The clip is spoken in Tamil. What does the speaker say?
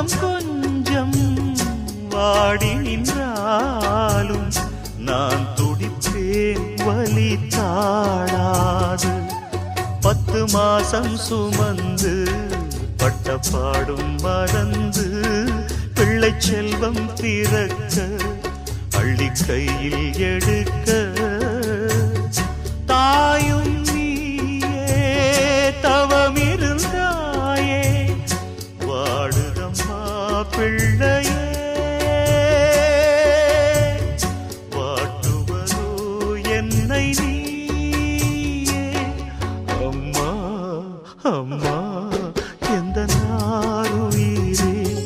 உள்ளம் கொஞ்சம் வாடி நின்றாலும் நான் துடிப்பேன் வலி தாழாது. 10 மாசம் சுமந்து பட்ட பாடும் மறந்து பிள்ளை செல்வம் பிறக்க அள்ளி கையில் எடுக்க தாயும் நீயே தவமிருந்தாயே வாடுதம்மா பிள்ளை